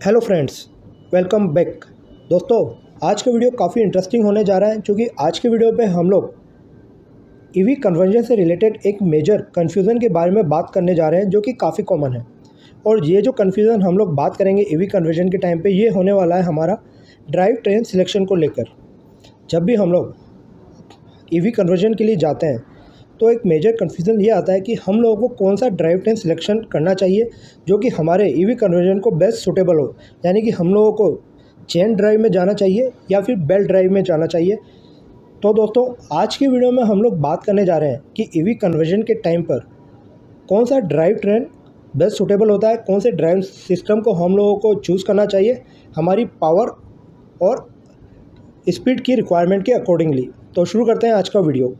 Hello friends, welcome back. दोस्तों, आज का वीडियो काफ़ी इंटरेस्टिंग होने जा रहा है क्योंकि आज के वीडियो पे हम लोग ईवी कन्वर्जन से रिलेटेड एक मेजर कन्फ्यूज़न के बारे में बात करने जा रहे हैं जो कि काफ़ी कॉमन है। और ये जो कन्फ्यूज़न हम लोग बात करेंगे ईवी कन्वर्जन के टाइम पे, ये होने वाला है हमारा ड्राइव ट्रेन सिलेक्शन को लेकर। जब भी हम लोग ईवी कन्वर्जन के लिए जाते हैं तो एक मेजर कन्फ्यूज़न ये आता है कि हम लोगों को कौन सा ड्राइव ट्रेन सिलेक्शन करना चाहिए जो कि हमारे ईवी कन्वर्जन को बेस्ट सूटेबल हो। यानी कि हम लोगों को चेन ड्राइव में जाना चाहिए या फिर बेल्ट ड्राइव में जाना चाहिए। तो दोस्तों, आज की वीडियो में हम लोग बात करने जा रहे हैं कि ईवी कन्वर्जन के टाइम पर कौन सा ड्राइव ट्रेन बेस्ट सूटेबल होता है, कौन से ड्राइव सिस्टम को हम लोगों को चूज़ करना चाहिए हमारी पावर और स्पीड की रिक्वायरमेंट के अकॉर्डिंगली। तो शुरू करते हैं आज का वीडियो।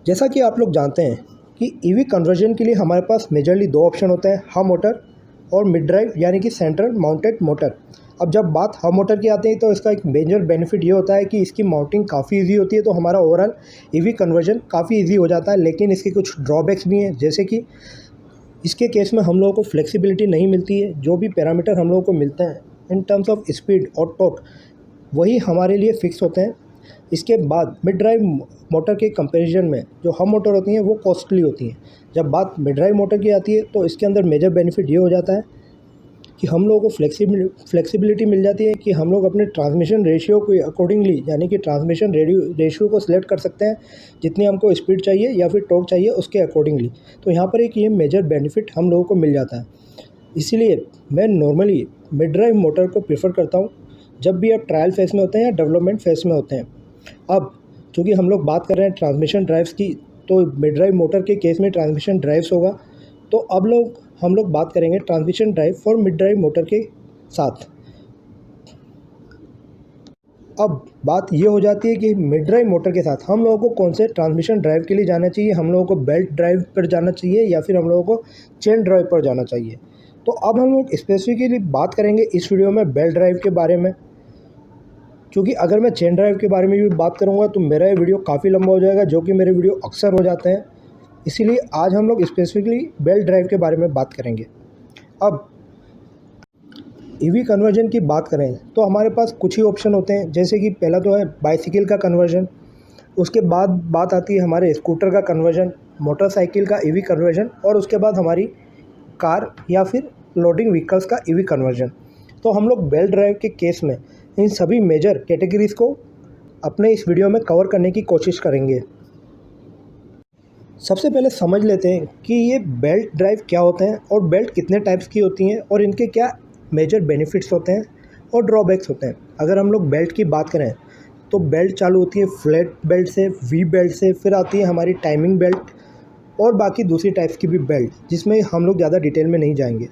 जैसा कि आप लोग जानते हैं कि ईवी कन्वर्जन के लिए हमारे पास मेजरली दो ऑप्शन होते हैं, हब मोटर और मिड ड्राइव यानी कि सेंट्रल माउंटेड मोटर। अब जब बात हब मोटर की आती है तो इसका एक मेजर बेनिफिट ये होता है कि इसकी माउंटिंग काफ़ी इजी होती है, तो हमारा ओवरऑल ईवी कन्वर्जन काफ़ी इजी हो जाता है। लेकिन इसके कुछ ड्रॉबैक्स भी हैं, जैसे कि इसके केस में हम लोगों को फ्लेक्सिबिलिटी नहीं मिलती है। जो भी पैरामीटर हम लोगों को मिलते हैं इन टर्म्स ऑफ स्पीड और टॉर्क, वही हमारे लिए फ़िक्स होते हैं। इसके बाद मिड ड्राइव मोटर के कंपैरिजन में जो हब मोटर होती हैं वो कॉस्टली होती हैं। जब बात मिड ड्राइव मोटर की आती है तो इसके अंदर मेजर बेनिफिट ये हो जाता है कि हम लोगों को फ्लेक्सिबिलिटी मिल जाती है कि हम लोग अपने ट्रांसमिशन रेशियो के अकॉर्डिंगली, यानी कि ट्रांसमिशन रेशियो को सिलेक्ट कर सकते हैं जितनी हमको स्पीड चाहिए या फिर टॉर्क चाहिए उसके अकॉर्डिंगली। तो यहाँ पर एक ये मेजर बेनिफिट हम लोगों को मिल जाता है। इसीलिए मैं नॉर्मली मिड ड्राइव मोटर को प्रेफर करता हूँ जब भी आप ट्रायल फेज़ में होते हैं या डेवलपमेंट फेज़ में होते हैं। अब चूँकि हम लोग बात कर रहे हैं ट्रांसमिशन ड्राइव्स की, तो मिड ड्राइव मोटर के केस में ट्रांसमिशन ड्राइव्स होगा। तो अब हम लोग बात करेंगे transmission drive for mid drive motor के साथ। अब बात ये हो जाती है कि मिड ड्राइव मोटर के साथ हम लोगों को कौन से ट्रांसमिशन ड्राइव के लिए जाना चाहिए, हम लोगों को बेल्ट ड्राइव पर जाना चाहिए या फिर हम लोगों को चेन ड्राइव पर जाना चाहिए। तो अब हम लोग स्पेसिफिकली बात करेंगे इस वीडियो में बेल्ट ड्राइव के बारे में, क्योंकि अगर मैं चेन ड्राइव के बारे में भी बात करूंगा तो मेरा ये वीडियो काफ़ी लंबा हो जाएगा, जो कि मेरे वीडियो अक्सर हो जाते हैं। इसीलिए आज हम लोग स्पेसिफिकली बेल्ट ड्राइव के बारे में बात करेंगे। अब ईवी कन्वर्जन की बात करें तो हमारे पास कुछ ही ऑप्शन होते हैं, जैसे कि पहला तो है बाइसिकल का कन्वर्जन, उसके बाद बात आती है हमारे स्कूटर का कन्वर्जन, मोटरसाइकिल का ईवी कन्वर्जन, और उसके बाद हमारी कार या फिर लोडिंग व्हीकल्स का ईवी कन्वर्जन। तो हम लोग बेल्ट ड्राइव के केस में इन सभी मेजर कैटेगरीज़ को अपने इस वीडियो में कवर करने की कोशिश करेंगे। सबसे पहले समझ लेते हैं कि ये बेल्ट ड्राइव क्या होते हैं और बेल्ट कितने टाइप्स की होती हैं और इनके क्या मेजर बेनिफिट्स होते हैं और ड्रॉबैक्स होते हैं। अगर हम लोग बेल्ट की बात करें तो बेल्ट चालू होती है फ्लैट बेल्ट से, वी बेल्ट से, फिर आती है हमारी टाइमिंग बेल्ट और बाकी दूसरी टाइप्स की भी बेल्ट, जिसमें हम लोग ज़्यादा डिटेल में नहीं जाएंगे।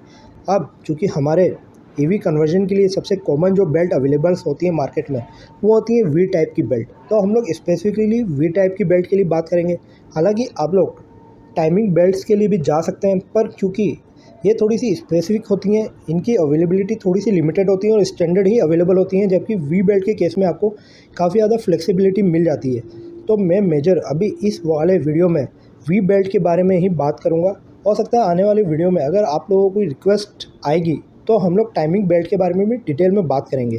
अब चूँकि हमारे ईवी कन्वर्जन के लिए सबसे कॉमन जो बेल्ट अवेलेबल्स होती है मार्केट में वो होती है वी टाइप की बेल्ट, तो हम लोग स्पेसिफिकली वी टाइप की बेल्ट के लिए बात करेंगे। हालांकि आप लोग टाइमिंग बेल्ट्स के लिए भी जा सकते हैं, पर क्योंकि ये थोड़ी सी स्पेसिफिक होती हैं, इनकी अवेलेबिलिटी थोड़ी सी लिमिटेड होती है और स्टैंडर्ड ही अवेलेबल होती हैं, जबकि वी बेल्ट के केस में आपको काफ़ी ज़्यादा फ्लेक्सिबिलिटी मिल जाती है। तो मैं मेजर अभी इस वाले वीडियो में वी बेल्ट के बारे में ही बात करूँगा। हो सकता है आने वाले वीडियो में अगर आप लोगों को रिक्वेस्ट आएगी तो हम लोग टाइमिंग बेल्ट के बारे में भी डिटेल में बात करेंगे,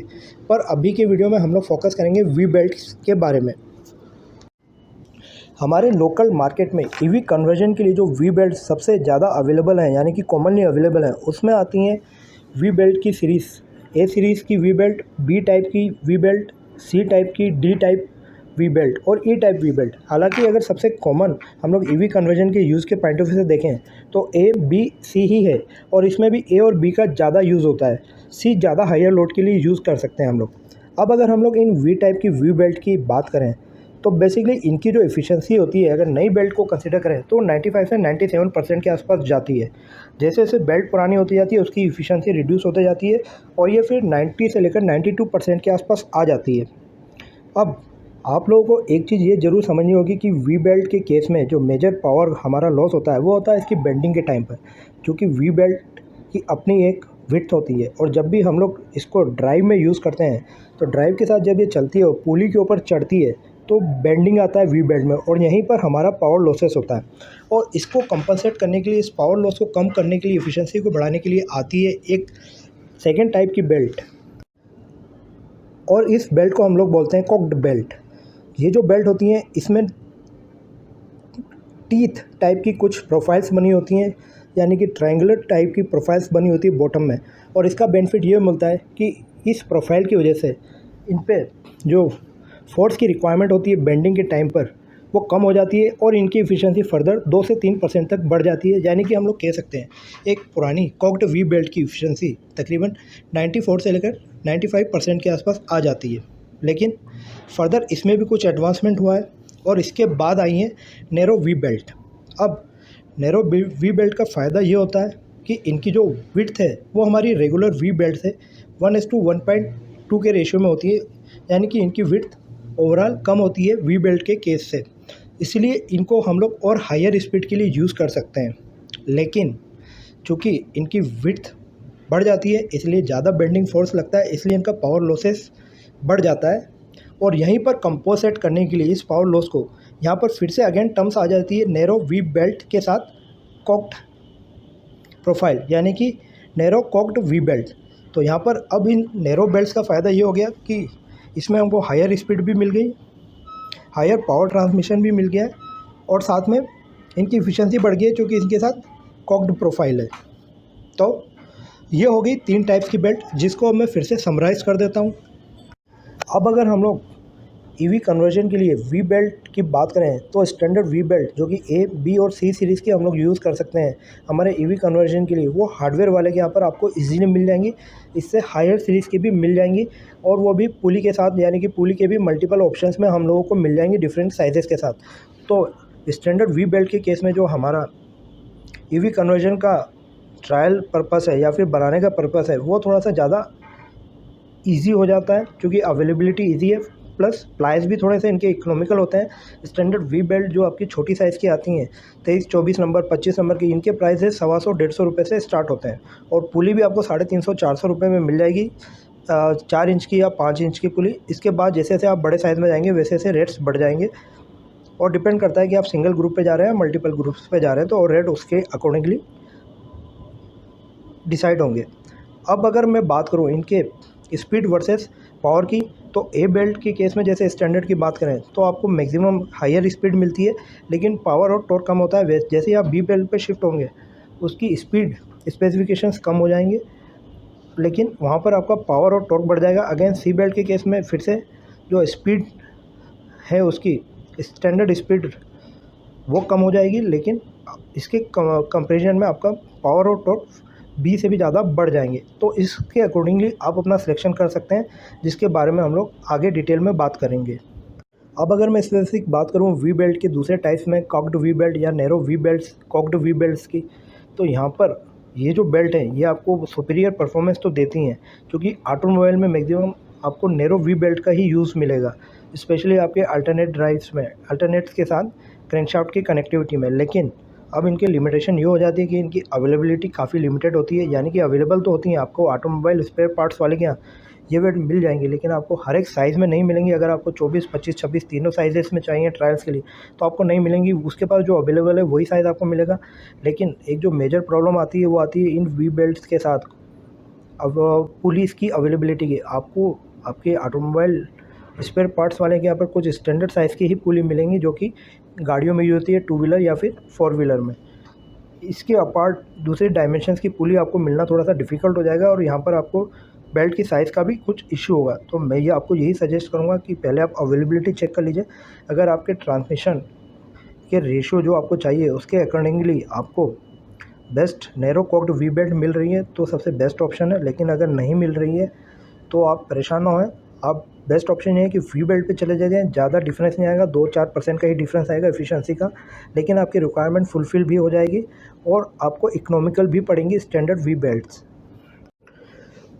पर अभी के वीडियो में हम लोग फोकस करेंगे वी बेल्ट के बारे में। हमारे लोकल मार्केट में ईवी कन्वर्जन के लिए जो वी बेल्ट सबसे ज़्यादा अवेलेबल हैं, यानी कि कॉमनली अवेलेबल हैं, उसमें आती हैं वी बेल्ट की सीरीज़, ए सीरीज़ की वी बेल्ट, बी टाइप की वी बेल्ट, सी टाइप की, डी टाइप वी बेल्ट और ई टाइप वी बेल्ट। हालांकि अगर सबसे कॉमन हम लोग ईवी कन्वर्जन के यूज़ के पॉइंट ऑफ व्यू से देखें तो ए, बी, सी ही है, और इसमें भी ए और बी का ज़्यादा यूज़ होता है। सी ज़्यादा हायर लोड के लिए यूज़ कर सकते हैं हम लोग। अब अगर हम लोग इन वी टाइप की वी बेल्ट की बात करें तो बेसिकली इनकी जो एफिशिएंसी होती है, अगर नई बेल्ट को कंसीडर करें तो 95 से 97% के आसपास जाती है। जैसे जैसे बेल्ट पुरानी होती जाती है उसकी एफिशिएंसी रिड्यूस होती जाती है और ये फिर 90 से लेकर 92% के आसपास आ जाती है। अब आप लोगों को एक चीज़ ये ज़रूर समझनी होगी कि वी बेल्ट के केस में जो मेजर पावर हमारा लॉस होता है वो होता है इसकी बेंडिंग के टाइम पर, क्योंकि वी बेल्ट की अपनी एक विड्थ होती है और जब भी हम लोग इसको ड्राइव में यूज़ करते हैं तो ड्राइव के साथ जब ये चलती है और पुली के ऊपर चढ़ती है तो बेंडिंग आता है वी बेल्ट में और यहीं पर हमारा पावर लॉसेस होता है। और इसको कंपनसेट करने के लिए, इस पावर लॉस को कम करने के लिए, एफिशिएंसी को बढ़ाने के लिए आती है एक सेकेंड टाइप की बेल्ट, और इस बेल्ट को हम लोग बोलते हैं कॉक्ड बेल्ट। ये जो बेल्ट होती हैं इसमें टीथ टाइप की कुछ प्रोफाइल्स बनी होती हैं, यानी कि ट्रायंगुलर टाइप की प्रोफाइल्स बनी होती है बॉटम में। और इसका बेनिफिट ये मिलता है कि इस प्रोफाइल की वजह से इन पे जो फोर्स की रिक्वायरमेंट होती है बेंडिंग के टाइम पर वो कम हो जाती है और इनकी एफिशिएंसी फर्दर 2 से 3% तक बढ़ जाती है। यानी कि हम लोग कह सकते हैं एक पुरानी कॉक्ड वी बेल्ट की एफिशिएंसी तकरीबन 94 से लेकर 95% के आसपास आ जाती है। लेकिन फर्दर इसमें भी कुछ एडवांसमेंट हुआ है और इसके बाद आई है नैरो वी बेल्ट। अब नैरो वी बेल्ट का फ़ायदा ये होता है कि इनकी जो विड्थ है वो हमारी रेगुलर वी बेल्ट से 1:1.2 के रेशियो में होती है, यानी कि इनकी विड्थ ओवरऑल कम होती है वी बेल्ट के केस से। इसलिए इनको हम लोग और हायर स्पीड के लिए यूज़ कर सकते हैं। लेकिन चूँकि इनकी विड्थ बढ़ जाती है इसलिए ज़्यादा बेंडिंग फोर्स लगता है, इसलिए इनका पावर लॉसेस बढ़ जाता है। और यहीं पर कंपोसेट करने के लिए इस पावर लॉस को यहाँ पर फिर से अगेन टर्म्स आ जाती है नैरो वी बेल्ट के साथ कॉक्ड प्रोफाइल, यानी कि नैरो कॉक्ड वी बेल्ट। तो यहाँ पर अब इन नैरो बेल्ट्स का फ़ायदा ये हो गया कि इसमें हमको हायर स्पीड भी मिल गई, हायर पावर ट्रांसमिशन भी मिल गया है और साथ में इनकी एफिशिएंसी बढ़ गई है क्योंकि इनके साथ कॉक्ड प्रोफाइल है। तो ये हो गई 3 टाइप्स की बेल्ट, जिसको अब मैं फिर से समराइज़ कर देता हूँ। अब अगर हम लोग ईवी कन्वर्जन के लिए वी बेल्ट की बात करें तो स्टैंडर्ड वी बेल्ट जो कि ए, बी और सी सीरीज़ की हम लोग यूज़ कर सकते हैं हमारे ईवी कन्वर्जन के लिए, वो हार्डवेयर वाले के यहाँ पर आपको इजीली मिल जाएंगी। इससे हायर सीरीज़ की भी मिल जाएंगी और वो भी पुली के साथ, यानी कि पुली के भी मल्टीपल ऑप्शंस में हम लोगों को मिल जाएंगी डिफरेंट साइजेस के साथ। तो स्टैंडर्ड वी बेल्ट के केस में जो हमारा ईवी कन्वर्जन का ट्रायल पर्पस है या फिर बनाने का पर्पस है वो थोड़ा सा ज़्यादा ईजी हो जाता है क्योंकि अवेलेबिलिटी ईजी है, प्लस प्राइस भी थोड़े से इनके इकोनॉमिकल होते हैं। स्टैंडर्ड वी बेल्ट जो आपकी छोटी साइज़ की आती हैं 23, 24 नंबर, 25 नंबर की, इनके प्राइस है 125-150 रुपये से स्टार्ट होते हैं। और पुली भी आपको 350-400 रुपये में मिल जाएगी, 4 इंच की या 5 इंच की पुली। इसके बाद जैसे जैसे आप बड़े साइज़ में जाएंगे वैसे वैसे रेट्स बढ़ जाएंगे और डिपेंड करता है कि आप सिंगल ग्रुप पे जा रहे हैं मल्टीपल ग्रुप्स पे जा रहे हैं, तो और रेट उसके अकॉर्डिंगली डिसाइड होंगे। अब अगर मैं बात करूँ इनके स्पीड वर्सेस पावर की, तो ए बेल्ट के केस में जैसे स्टैंडर्ड की बात करें तो आपको मैक्सिमम हायर स्पीड मिलती है लेकिन पावर और टॉर्क कम होता है। जैसे ही आप बी बेल्ट पे शिफ्ट होंगे उसकी स्पीड स्पेसिफिकेशंस कम हो जाएंगे लेकिन वहाँ पर आपका पावर और टॉर्क बढ़ जाएगा। अगेन सी बेल्ट के केस में फिर से जो स्पीड है उसकी स्टैंडर्ड स्पीड वो कम हो जाएगी लेकिन इसके कंपेरिजन में आपका पावर और टॉर्क बी से भी ज़्यादा बढ़ जाएंगे। तो इसके अकॉर्डिंगली आप अपना सिलेक्शन कर सकते हैं, जिसके बारे में हम लोग आगे डिटेल में बात करेंगे। अब अगर मैं स्पेसिफिक बात करूँ वी बेल्ट के दूसरे टाइप्स में, कॉक्ड वी बेल्ट या narrow V belts, cogged V belts की, तो यहाँ पर ये जो बेल्ट है ये आपको सुपीरियर परफॉर्मेंस तो देती हैं क्योंकि ऑटोमोबाइल में मैक्सिमम आपको नैरो वी बेल्ट का ही यूज़ मिलेगा, स्पेशली आपके अल्टरनेट ड्राइव्स में, अल्टरनेट्स के साथ क्रैंकशाफ्ट की कनेक्टिविटी में। लेकिन अब इनकी लिमिटेशन ये हो जाती है कि इनकी अवेलेबिलिटी काफ़ी लिमिटेड होती है, यानी कि अवेलेबल तो होती हैं आपको ऑटोमोबाइल स्पेयर पार्ट्स वाले के यहाँ ये बेल्ट मिल जाएंगी लेकिन आपको हर एक साइज़ में नहीं मिलेंगी। अगर आपको 24, 25, 26 तीनों साइजेस में चाहिए ट्रायल्स के लिए तो आपको नहीं मिलेंगी, उसके पास जो अवेलेबल है वही साइज़ आपको मिलेगा। लेकिन एक जो मेजर प्रॉब्लम आती है वो आती है इन वी बेल्ट्स के साथ अब पुलिस की अवेलेबिलिटी की। आपको आपके ऑटोमोबाइल स्पेयर पार्ट्स वाले के यहाँ पर कुछ स्टैंडर्ड साइज़ की ही पुली मिलेंगी जो कि गाड़ियों में यूज होती है, 2 व्हीलर या फिर 4 व्हीलर में। इसके अपार्ट दूसरे डायमेंशंस की पुली आपको मिलना थोड़ा सा डिफ़िकल्ट हो जाएगा और यहाँ पर आपको बेल्ट की साइज़ का भी कुछ इश्यू होगा। तो मैं ये आपको यही सजेस्ट करूँगा कि पहले आप अवेलेबिलिटी चेक कर लीजिए। अगर आपके ट्रांसमिशन के रेशियो जो आपको चाहिए उसके अकॉर्डिंगली आपको best narrow cocked V belt मिल रही है तो सबसे बेस्ट ऑप्शन है। लेकिन अगर नहीं मिल रही है तो आप परेशान ना होएं, आप बेस्ट ऑप्शन ये है कि वी बेल्ट पे चले जाइए। ज़्यादा डिफरेंस नहीं आएगा, 2-4% का ही डिफरेंस आएगा एफिशिएंसी का, लेकिन आपकी रिक्वायरमेंट फुलफ़िल भी हो जाएगी और आपको इकोनॉमिकल भी पड़ेंगी स्टैंडर्ड वी बेल्ट्स।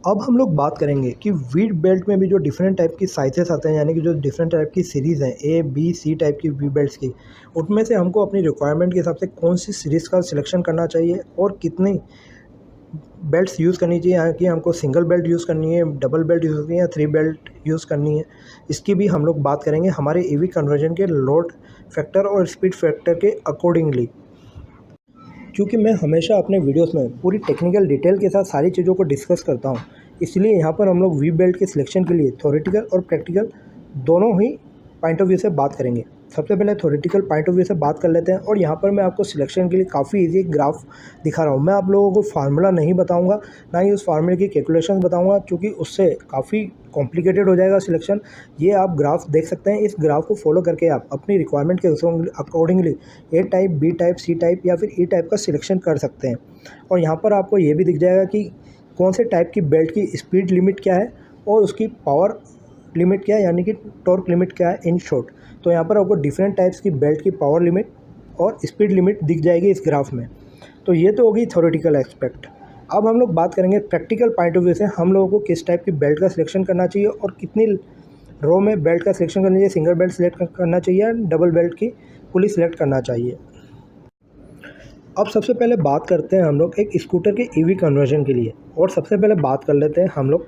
अब हम लोग बात करेंगे कि वी बेल्ट में भी जो डिफरेंट टाइप की साइजेस आते हैं, यानी कि जो डिफरेंट टाइप की सीरीज़ हैं ए, बी, सी टाइप की वी बेल्ट्स की, उनमें से हमको अपनी रिक्वायरमेंट के हिसाब से कौन सी सीरीज़ का सिलेक्शन करना चाहिए और कितनी बेल्ट्स यूज़ करनी चाहिए, यहाँ की हमको सिंगल बेल्ट यूज़ करनी है, डबल बेल्ट यूज़ करनी है या 3 बेल्ट यूज़ करनी है, इसकी भी हम लोग बात करेंगे हमारे ईवी कन्वर्जन के लोड फैक्टर और स्पीड फैक्टर के अकॉर्डिंगली। क्योंकि मैं हमेशा अपने वीडियोस में पूरी टेक्निकल डिटेल के साथ सारी चीज़ों को डिस्कस करता हूँ, इसलिए यहाँ पर हम लोग वी बेल्ट के सिलेक्शन के लिए थ्योरेटिकल और प्रैक्टिकल दोनों ही पॉइंट ऑफ व्यू से बात करेंगे। सबसे पहले थ्योरेटिकल पॉइंट ऑफ व्यू से बात कर लेते हैं, और यहाँ पर मैं आपको सिलेक्शन के लिए काफ़ी इजी एक ग्राफ दिखा रहा हूँ। मैं आप लोगों को फार्मूला नहीं बताऊँगा, ना ही उस फार्मूले की कैलकुलेशन बताऊँगा, क्योंकि उससे काफ़ी कॉम्प्लिकेटेड हो जाएगा सिलेक्शन। ये आप ग्राफ देख सकते हैं, इस ग्राफ को फॉलो करके आप अपनी रिक्वायरमेंट के accordingly A type, B type, C type या फिर ई टाइप का सिलेक्शन कर सकते हैं। और यहाँ पर आपको ये भी दिख जाएगा कि कौन से टाइप की बेल्ट की स्पीड लिमिट क्या है और उसकी पावर लिमिट क्या है, यानी कि टॉर्क लिमिट क्या है इन शॉर्ट। तो यहाँ पर आपको डिफरेंट टाइप्स की बेल्ट की पावर लिमिट और स्पीड लिमिट दिख जाएगी इस ग्राफ में। तो ये तो होगी थ्योरेटिकल एस्पेक्ट। अब हम लोग बात करेंगे प्रैक्टिकल पॉइंट ऑफ व्यू से हम लोगों को किस टाइप की बेल्ट का सिलेक्शन करना चाहिए और कितनी रो में बेल्ट का सिलेक्शन करना चाहिए, सिंगल बेल्ट सेलेक्ट करना चाहिए या डबल बेल्ट की पुली सेलेक्ट करना चाहिए। अब सबसे पहले बात करते हैं हम लोग एक स्कूटर के ईवी कन्वर्जन के लिए, और सबसे पहले बात कर लेते हैं हम लोग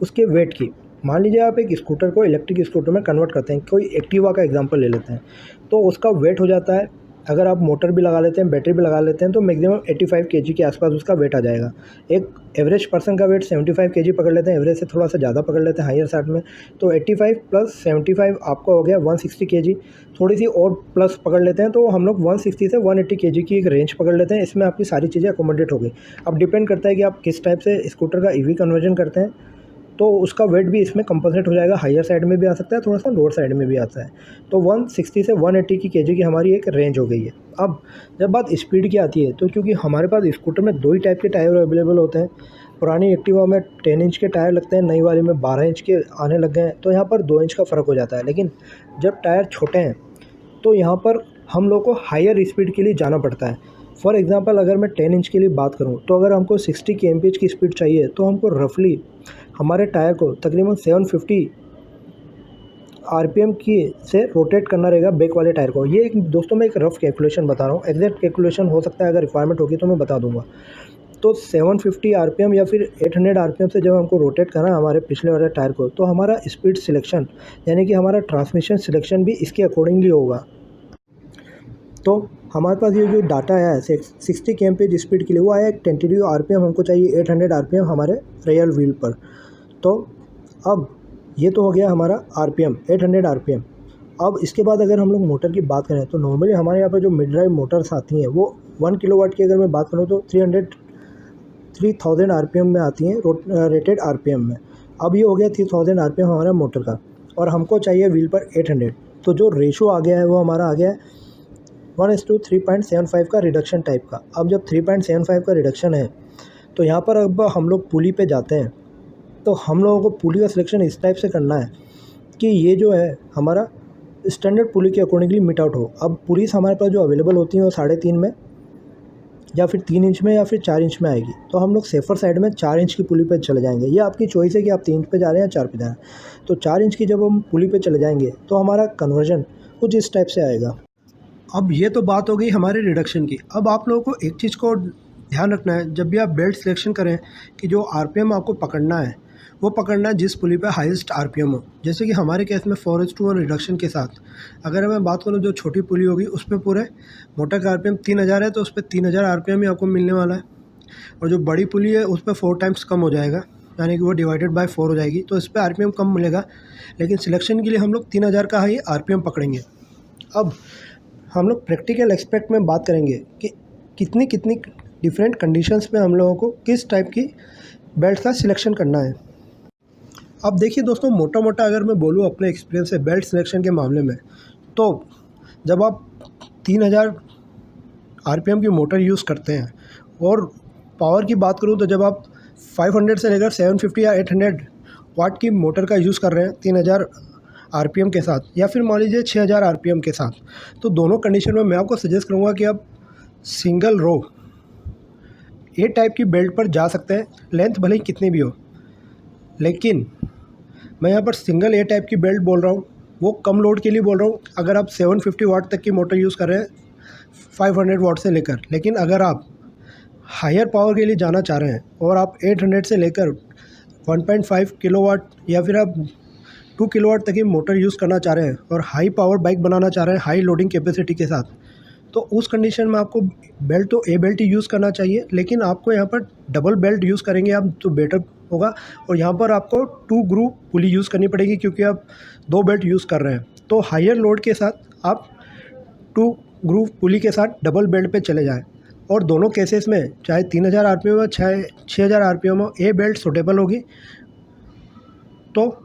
उसके वेट की। मान लीजिए आप एक स्कूटर को इलेक्ट्रिक स्कूटर में कन्वर्ट करते हैं, कोई एक्टिवा का एग्जांपल ले लेते हैं, तो उसका वेट हो जाता है, अगर आप मोटर भी लगा लेते हैं, बैटरी भी लगा लेते हैं, तो मैक्सिमम 85 केजी के आसपास उसका वेट आ जाएगा। एक एवरेज पर्सन का वेट 75 केजी पकड़ लेते हैं, एवरेज से थोड़ा सा ज़्यादा पकड़ लेते हैं हायर साइड में, तो 85 प्लस 75 आपका हो गया 160 केजी। थोड़ी सी और प्लस पकड़ लेते हैं तो हम लोग 160 से 180 केजी की एक रेंज पकड़ लेते हैं। इसमें आपकी सारी चीज़ें अकोमोडेट हो गई। अब डिपेंड करता है कि आप किस टाइप से स्कूटर का ईवी कन्वर्जन करते हैं, तो उसका वेट भी इसमें कंपनसेट हो जाएगा। हायर साइड में भी आ सकता है, थोड़ा सा लोअर साइड में भी आता है। तो 160 से 180 की केजी की हमारी एक रेंज हो गई है। अब जब बात स्पीड की आती है, तो क्योंकि हमारे पास स्कूटर में 2 ही टाइप के टायर अवेलेबल होते हैं, पुरानी एक्टिवा में 10 इंच के टायर लगते हैं, नई वाली में 12 इंच के आने लग गए हैं, तो यहाँ पर 2 इंच का फ़र्क हो जाता है। लेकिन जब टायर छोटे हैं तो यहाँ पर हम लोग को हायर स्पीड के लिए जाना पड़ता है। फॉर एग्ज़ाम्पल अगर मैं 10 इंच के लिए बात करूँ, तो अगर हमको 60 kmph की स्पीड चाहिए, तो हमको रफली हमारे टायर को तकरीबन 750 आरपीएम की से रोटेट करना रहेगा बैक वाले टायर को। ये एक दोस्तों मैं एक रफ़ कैलकुलेशन बता रहा हूँ, एग्जैक्ट कैलकुलेशन हो सकता है अगर रिक्वायरमेंट होगी तो मैं बता दूंगा। तो 750 आरपीएम या फिर 800 आरपीएम से जब हमको रोटेट करना है हमारे पिछले वाले टायर को, तो हमारा स्पीड सिलेक्शन यानी कि हमारा ट्रांसमिशन सिलेक्शन भी इसके अकॉर्डिंगली होगा। तो हमारे पास ये जो डाटा है 60 kmph स्पीड के लिए, वो आया एक टेंटेटिव आरपीएम हमको चाहिए 800 आरपीएम हमारे रियल व्हील पर। तो अब ये तो हो गया हमारा आरपीएम 800 आरपीएम। अब इसके बाद अगर हम लोग मोटर की बात करें, तो नॉर्मली हमारे यहाँ पर जो मिड ड्राइव मोटर्स आती हैं वो 1 किलोवाट की अगर मैं बात करूँ तो 3000 आरपीएम में आती हैं रेटेड आरपीएम में। अब ये हो गया 3000 आरपीएम हमारा मोटर का, और हमको चाहिए व्हील पर 800। तो जो रेशो आ गया है वो हमारा आ गया है 1:3.75 का रिडक्शन टाइप का। अब जब 3.75 का रिडक्शन है, तो यहाँ पर अब हम लोग पुली पे जाते हैं, तो हम लोगों को पुली का सिलेक्शन इस टाइप से करना है कि ये जो है हमारा स्टैंडर्ड पुली के अकॉर्डिंगली मिट आउट हो। अब पुलीस हमारे पास जो अवेलेबल होती हैं वो 3.5 में या फिर 3 इंच में या फिर 4 इंच में आएगी, तो हम लोग सेफर साइड में 4 इंच की पुली पे चले जाएंगे। ये आपकी चॉइस है कि आप 3 इंच पे जा रहे हैं या 4 पे जा रहे हैं। तो 4 इंच की जब हम पुली पे चले जाएंगे तो हमारा कन्वर्जन कुछ इस टाइप से आएगा। अब ये तो बात हो गई हमारे रिडक्शन की। अब आप लोगों को एक चीज़ को ध्यान रखना है, जब भी आप बेल्ट सिलेक्शन करें, कि जो आरपीएम आपको पकड़ना है वो पकड़ना है जिस पुली पे हाईएस्ट आरपीएम हो। जैसे कि हमारे केस में 4:1 रिडक्शन के साथ अगर मैं बात करूँ, जो छोटी पुली होगी उस पर पूरे मोटर का आरपीएम 3000 है, तो उस पर 3000 आरपीएम ही आपको मिलने वाला है। और जो बड़ी पुली है उस पर 4 टाइम्स कम हो जाएगा, यानी कि वो डिवाइडेड बाय 4 हो जाएगी, तो इस पर आरपीएम कम मिलेगा। लेकिन सिलेक्शन के लिए हम लोग 3000 का ही आरपीएम पकड़ेंगे। अब हम लोग प्रैक्टिकल एस्पेक्ट में बात करेंगे कि कितनी कितनी डिफरेंट कंडीशंस में हम लोगों को किस टाइप की बेल्ट का सिलेक्शन करना है। अब देखिए दोस्तों, मोटा मोटा अगर मैं बोलूँ अपने एक्सपीरियंस से बेल्ट सिलेक्शन के मामले में, तो जब आप 3000 आरपीएम की मोटर यूज़ करते हैं, और पावर की बात करूँ तो जब आप 500 से लेकर 750 या 800 वाट की मोटर का यूज़ कर रहे हैं 3000 आरपीएम के साथ, या फिर मान लीजिए 6000 आरपीएम के साथ, तो दोनों कंडीशन में मैं आपको सजेस्ट करूँगा कि आप सिंगल रो ए टाइप की बेल्ट पर जा सकते हैं, लेंथ भले ही कितनी भी हो। लेकिन मैं यहाँ पर सिंगल ए टाइप की बेल्ट बोल रहा हूँ, वो कम लोड के लिए बोल रहा हूँ। अगर आप 750 वाट तक की मोटर यूज़ कर रहे हैं 500 वाट से लेकर, लेकिन अगर आप हायर पावर के लिए जाना चाह रहे हैं और आप 800 से लेकर 1.5 किलोवाट या फिर आप 2 किलोवाट तक की मोटर यूज़ करना चाह रहे हैं और हाई पावर बाइक बनाना चाह रहे हैं हाई लोडिंग कैपेसिटी के साथ, तो उस कंडीशन में आपको बेल्ट तो ए बेल्ट ही यूज़ करना चाहिए, लेकिन आपको यहाँ पर डबल बेल्ट यूज़ करेंगे आप तो बेटर होगा। और यहाँ पर आपको 2 ग्रूव पुली यूज़ करनी पड़ेगी क्योंकि आप 2 बेल्ट यूज़ कर रहे हैं। तो हायर लोड के साथ आप 2 ग्रूव पुली के साथ डबल बेल्ट पे चले जाएँ और दोनों केसेस में चाहे 3000 आरपीएम हो चाहे 6000 आरपीएम हो, ए बेल्ट सूटेबल होगी। तो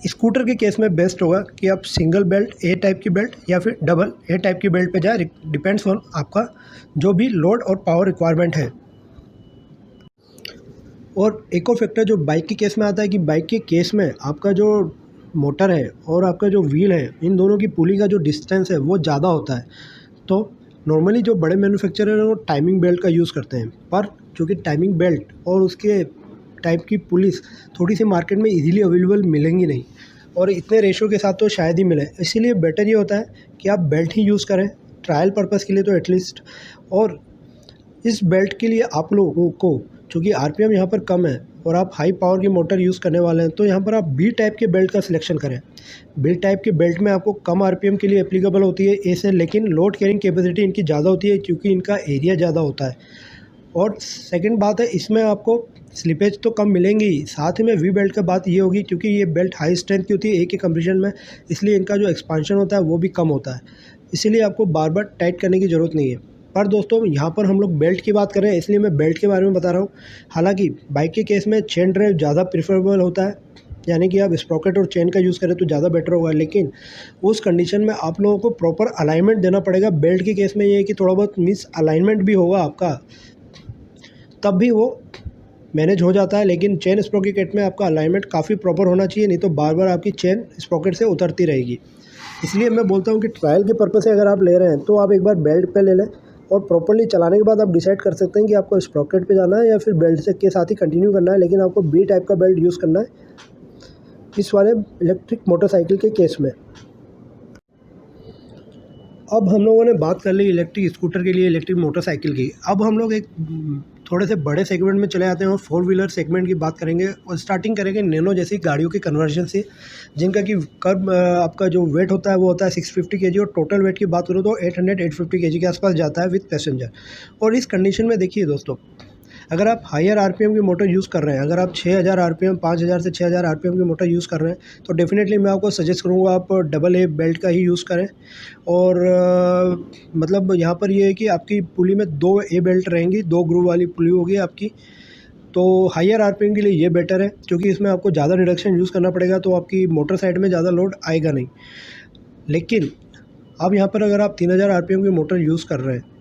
स्कूटर के केस में बेस्ट होगा कि आप सिंगल बेल्ट ए टाइप की बेल्ट या फिर डबल ए टाइप की बेल्ट पे जाए, डिपेंड्स ऑन आपका जो भी लोड और पावर रिक्वायरमेंट है। और एक और फैक्टर जो बाइक के केस में आता है कि बाइक के केस में आपका जो मोटर है और आपका जो व्हील है, इन दोनों की पुली का जो डिस्टेंस है वो ज़्यादा होता है। तो नॉर्मली जो बड़े मैन्युफैक्चरर हैं वो टाइमिंग बेल्ट का यूज़ करते हैं, पर चूँकि टाइमिंग बेल्ट और उसके टाइप की पुलिस थोड़ी सी मार्केट में इजीली अवेलेबल मिलेंगी नहीं और इतने रेशो के साथ तो शायद ही मिले। इसीलिए बेटर ये होता है कि आप बेल्ट ही यूज़ करें ट्रायल पर्पज़ के लिए तो एटलीस्ट। और इस बेल्ट के लिए आप लोगों को चूँकि आरपीएम यहाँ पर कम है और आप हाई पावर की मोटर यूज़ करने वाले हैं, तो यहाँ पर आप बी टाइप के बेल्ट का सिलेक्शन करें। बी टाइप के बेल्ट में आपको कम आरपीएम के लिए एप्लीकेबल होती है ए से, लेकिन लोड कैरिंग कैपेसिटी इनकी ज़्यादा होती है क्योंकि इनका एरिया ज़्यादा होता है। और सेकंड बात है, इसमें आपको स्लिपेज तो कम मिलेंगी ही, साथ ही में वी बेल्ट का बात ये होगी क्योंकि ये बेल्ट हाई स्ट्रेंथ की होती है ए के कंपैरिजन में, इसलिए इनका जो एक्सपांशन होता है वो भी कम होता है, इसीलिए आपको बार बार टाइट करने की ज़रूरत नहीं है। पर दोस्तों यहाँ पर हम लोग बेल्ट की बात कर रहे हैं इसलिए मैं बेल्ट के बारे में बता रहा हूँ। हालांकि बाइक के केस में चेन ड्राइव ज़्यादा प्रेफरेबल होता है, यानी कि आप स्प्रॉकेट और चेन का यूज़ करें तो ज़्यादा बेटर होगा, लेकिन उस कंडीशन में आप लोगों को प्रॉपर अलाइनमेंट देना पड़ेगा। बेल्ट के केस में ये है कि थोड़ा बहुत मिस अलाइनमेंट भी होगा आपका, तब भी वो मैनेज हो जाता है, लेकिन चेन स्प्रॉकेट में आपका अलाइनमेंट काफ़ी प्रॉपर होना चाहिए, नहीं तो बार बार आपकी चेन स्प्रॉकेट से उतरती रहेगी। इसलिए मैं बोलता हूँ कि ट्रायल के पर्पज़ से अगर आप ले रहे हैं तो आप एक बार बेल्ट पे ले लें और प्रॉपर्ली चलाने के बाद आप डिसाइड कर सकते हैं कि आपको स्प्रॉकेट पे जाना है या फिर बेल्ट से के साथ ही कंटिन्यू करना है, लेकिन आपको बी टाइप का बेल्ट यूज़ करना है इस वाले इलेक्ट्रिक मोटरसाइकिल के केस में। अब हम लोगों ने बात कर ली इलेक्ट्रिक स्कूटर के लिए, इलेक्ट्रिक मोटरसाइकिल की। अब हम लोग एक थोड़े से बड़े सेगमेंट में चले जाते हैं और 4 व्हीलर सेगमेंट की बात करेंगे और स्टार्टिंग करेंगे नैनो जैसी गाड़ियों के कन्वर्जन से, जिनका कि कर्ब आपका जो वेट होता है वो होता है 650 केजी और टोटल वेट की बात करूँ तो 800-850 केजी के आसपास जाता है विद पैसेंजर। और इस कंडीशन में देखिए दोस्तों, अगर आप हायर आरपीएम की मोटर यूज़ कर रहे हैं, अगर आप 6000 आरपीएम 5000 से 6000 आरपीएम की मोटर यूज़ कर रहे हैं तो डेफ़िनेटली मैं आपको सजेस्ट करूँगा आप डबल ए बेल्ट का ही यूज़ करें। और मतलब यहाँ पर ये है कि आपकी पुली में 2 ए बेल्ट रहेंगी, 2 ग्रूव वाली पुली होगी आपकी। तो हायर आरपीएम के लिए ये बेटर है क्योंकि इसमें आपको ज़्यादा रिडक्शन यूज़ करना पड़ेगा, तो आपकी मोटर साइड में ज़्यादा लोड आएगा नहीं। लेकिन अब यहाँ पर अगर आप 3000 आरपीएम की मोटर यूज़ कर रहे हैं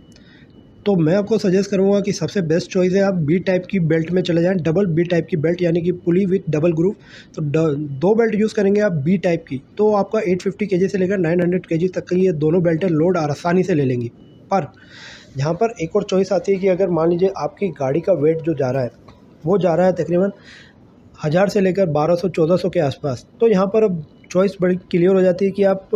तो मैं आपको सजेस्ट करूँगा कि सबसे बेस्ट चॉइस है आप बी टाइप की बेल्ट में चले जाएँ, डबल बी टाइप की बेल्ट यानी कि पुली विथ डबल ग्रूव। तो 2 बेल्ट यूज़ करेंगे आप बी टाइप की तो आपका 850 केजी से लेकर 900 केजी तक की ये दोनों बेल्टें लोड आसानी से ले लेंगी। पर यहाँ पर एक और चॉइस आती है कि अगर मान लीजिए आपकी गाड़ी का वेट जो जा रहा है वो जा रहा है तकरीबन 1000 से लेकर 1200-1400 के आसपास, तो यहाँ पर अब चॉइस बड़ी क्लियर हो जाती है कि आप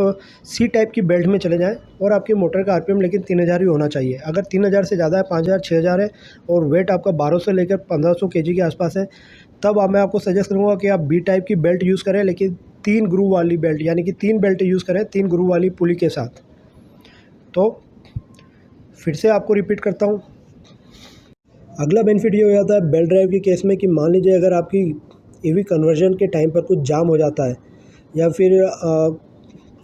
सी टाइप की बेल्ट में चले जाएं और आपकी मोटर का आरपीएम लेकिन 3000 ही होना चाहिए। अगर 3000 से ज़्यादा है, 5000 6000 है और वेट आपका 1200 से लेकर 1500 केजी के आसपास है, तब मैं आपको सजेस्ट करूँगा कि आप बी टाइप की बेल्ट यूज़ करें, लेकिन 3 ग्रूव वाली बेल्ट यानी कि 3 बेल्ट यूज़ करें 3 ग्रूव वाली पुली के साथ। तो फिर से आपको रिपीट करता हूँ, अगला बेनिफिट ये हो जाता है बेल्ट ड्राइव के केस में कि मान लीजिए अगर आपकी ईवी कन्वर्जन के टाइम पर कुछ जाम हो जाता है या फिर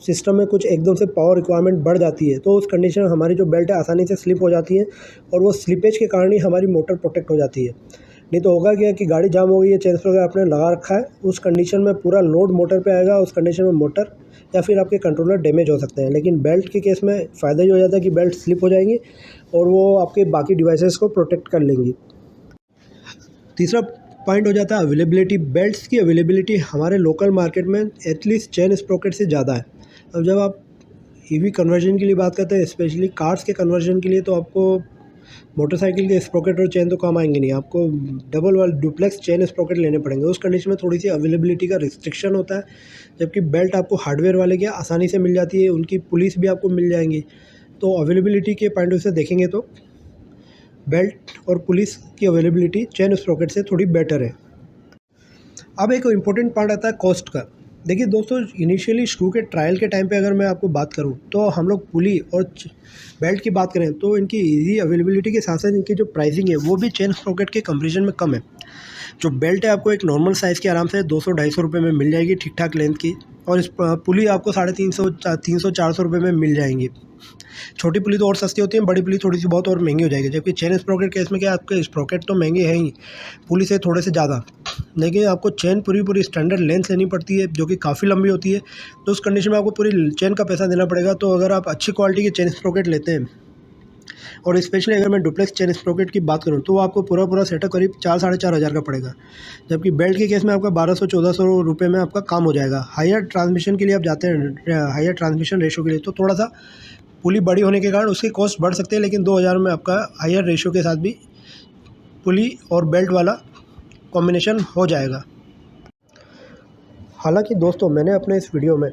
सिस्टम में कुछ एकदम से पावर रिक्वायरमेंट बढ़ जाती है, तो उस कंडीशन में हमारी जो बेल्ट है आसानी से स्लिप हो जाती है और वो स्लिपेज के कारण ही हमारी मोटर प्रोटेक्ट हो जाती है। नहीं तो होगा क्या कि गाड़ी जाम हो गई है, चेन वगैरह आपने लगा रखा है, उस कंडीशन में पूरा लोड मोटर पे आएगा, उस कंडीशन में मोटर या फिर आपके कंट्रोलर डैमेज हो सकते हैं। लेकिन बेल्ट के केस में फ़ायदा ये हो जाता है कि बेल्ट स्लिप हो जाएंगी और वो आपके बाकी डिवाइसेस को प्रोटेक्ट कर लेंगी। तीसरा पॉइंट हो जाता है अवेलेबिलिटी। बेल्ट्स की अवेलेबिलिटी हमारे लोकल मार्केट में एटलीस्ट चेन स्प्रॉकेट से ज़्यादा है। अब जब आप ईवी कन्वर्जन के लिए बात करते हैं, स्पेशली कार्स के कन्वर्जन के लिए, तो आपको मोटरसाइकिल के स्प्रॉकेट और चेन तो काम आएंगे नहीं, आपको डबल वाले डुप्लेक्स चेन स्प्रॉकेट लेने पड़ेंगे। उस कंडीशन में थोड़ी सी अवेलेबिलिटी का रिस्ट्रिक्शन होता है, जबकि बेल्ट आपको हार्डवेयर वाले की आसानी से मिल जाती है, उनकी पुलिस भी आपको मिल जाएंगी। तो अवेलेबिलिटी के पॉइंट ऑफ से देखेंगे तो बेल्ट और पुलिस की अवेलेबिलिटी चेन स्प्रॉकेट से थोड़ी बेटर है। अब एक इम्पोर्टेंट पार्ट आता है कॉस्ट का। देखिए दोस्तों, इनिशियली स्क्रू के ट्रायल के टाइम पे अगर मैं आपको बात करूं तो हम लोग पुली और बेल्ट की बात करें तो इनकी ईजी अवेलेबिलिटी के साथ साथ इनकी जो प्राइसिंग है वो भी चेन स्प्रॉकेट के कंपैरिजन में कम है। जो बेल्ट है आपको एक नॉर्मल साइज़ की आराम से 200-250 रुपये में मिल जाएगी ठीक ठाक लेंथ की, और इस पुली आपको 350-400 रुपये में मिल जाएंगी। छोटी पुली तो और सस्ती होती है, बड़ी पुली थोड़ी सी बहुत और महंगी हो जाएगी। जबकि चेन स्प्रॉकेट केस में क्या, आपके स्प्रॉकेट तो महंगे हैं ही, पुली से थोड़े से ज़्यादा, लेकिन आपको चेन पूरी स्टैंडर्ड लेंथ लेनी पड़ती है जो कि काफ़ी लंबी होती है। तो उस कंडीशन में आपको पूरी चेन का पैसा देना पड़ेगा। तो अगर आप अच्छी क्वालिटी की चेन स्प्रॉकेट लेते हैं, और स्पेशली अगर मैं डुप्लेक्स चेन स्प्रॉकेट की बात करूँ तो आपको पूरा सेटअप करीब 4-4.5 हज़ार का पड़ेगा। जबकि बेल्ट के केस में आपका 1200-1400 रुपये में आपका काम हो जाएगा। हायर ट्रांसमिशन के लिए आप जाते हैं, हायर ट्रांसमिशन रेशो के लिए, तो थोड़ा सा पुली बड़ी होने के कारण उसकी कॉस्ट बढ़ सकती है, लेकिन 2000 में आपका हायर रेशो के साथ भी पुली और बेल्ट वाला कॉम्बिनेशन हो जाएगा। हालांकि दोस्तों, मैंने अपने इस वीडियो में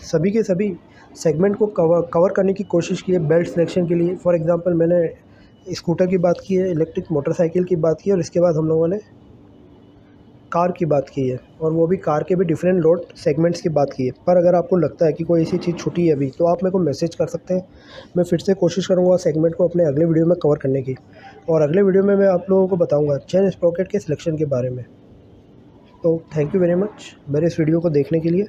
सभी के सभी सेगमेंट को कवर करने की कोशिश की है बेल्ट सिलेक्शन के लिए। फॉर एग्जांपल, मैंने स्कूटर की बात की है, इलेक्ट्रिक मोटरसाइकिल की बात की है, और इसके बाद हम लोगों ने कार की बात की है, और वो भी कार के भी डिफरेंट लोड सेगमेंट्स की बात की है। पर अगर आपको लगता है कि कोई ऐसी चीज़ छूटी है अभी, तो आप मेरे को मैसेज कर सकते हैं। मैं फिर से कोशिश करूँगा सेगमेंट को अपने अगले वीडियो में कवर करने की, और अगले वीडियो में मैं आप लोगों को बताऊँगा चेन स्प्रॉकेट के सिलेक्शन के बारे में। तो थैंक यू वेरी मच मेरे इस वीडियो को देखने के लिए।